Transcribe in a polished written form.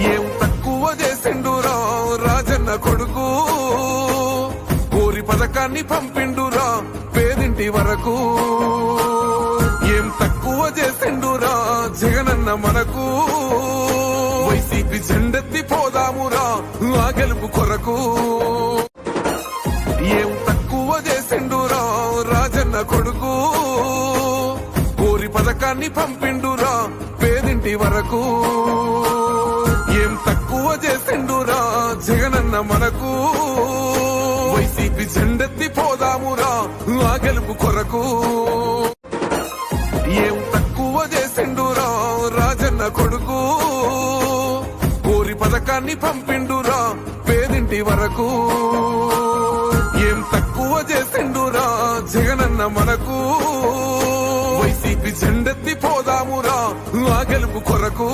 ఏం తక్కువ చేసిండురా రాజన్న కొడుకు, కోరి పథకాన్ని పంపిండురా పేదింటి వరకు. ఏం తక్కువ చేసిండురా జగనన్న మనకు, వైసీపీ జెండెత్తి పోదామురా ఆ గెలుపు కొరకు. ఏం తక్కువ చేసిండురా రాజన్న కొడుకు, కోరి పథకాన్ని పంపిండురా పేదింటి వరకు. ఏం తక్కువ చేసిండురా జగనన్న మనకు, వైసీపీ జెండెత్తి పోదామురా ఆ గెలుపు కొరకు. ఏం తక్కువ చేసిండురా రాజన్న కొడుకు, కోరి పథకాన్ని పంపిండురా పేదింటి వరకు. ఏం తక్కువ చేసిండురా జగనన్న మనకు, వైసీపీ జెండెత్తి పోదామురా ఆ గెలుపు కొరకు.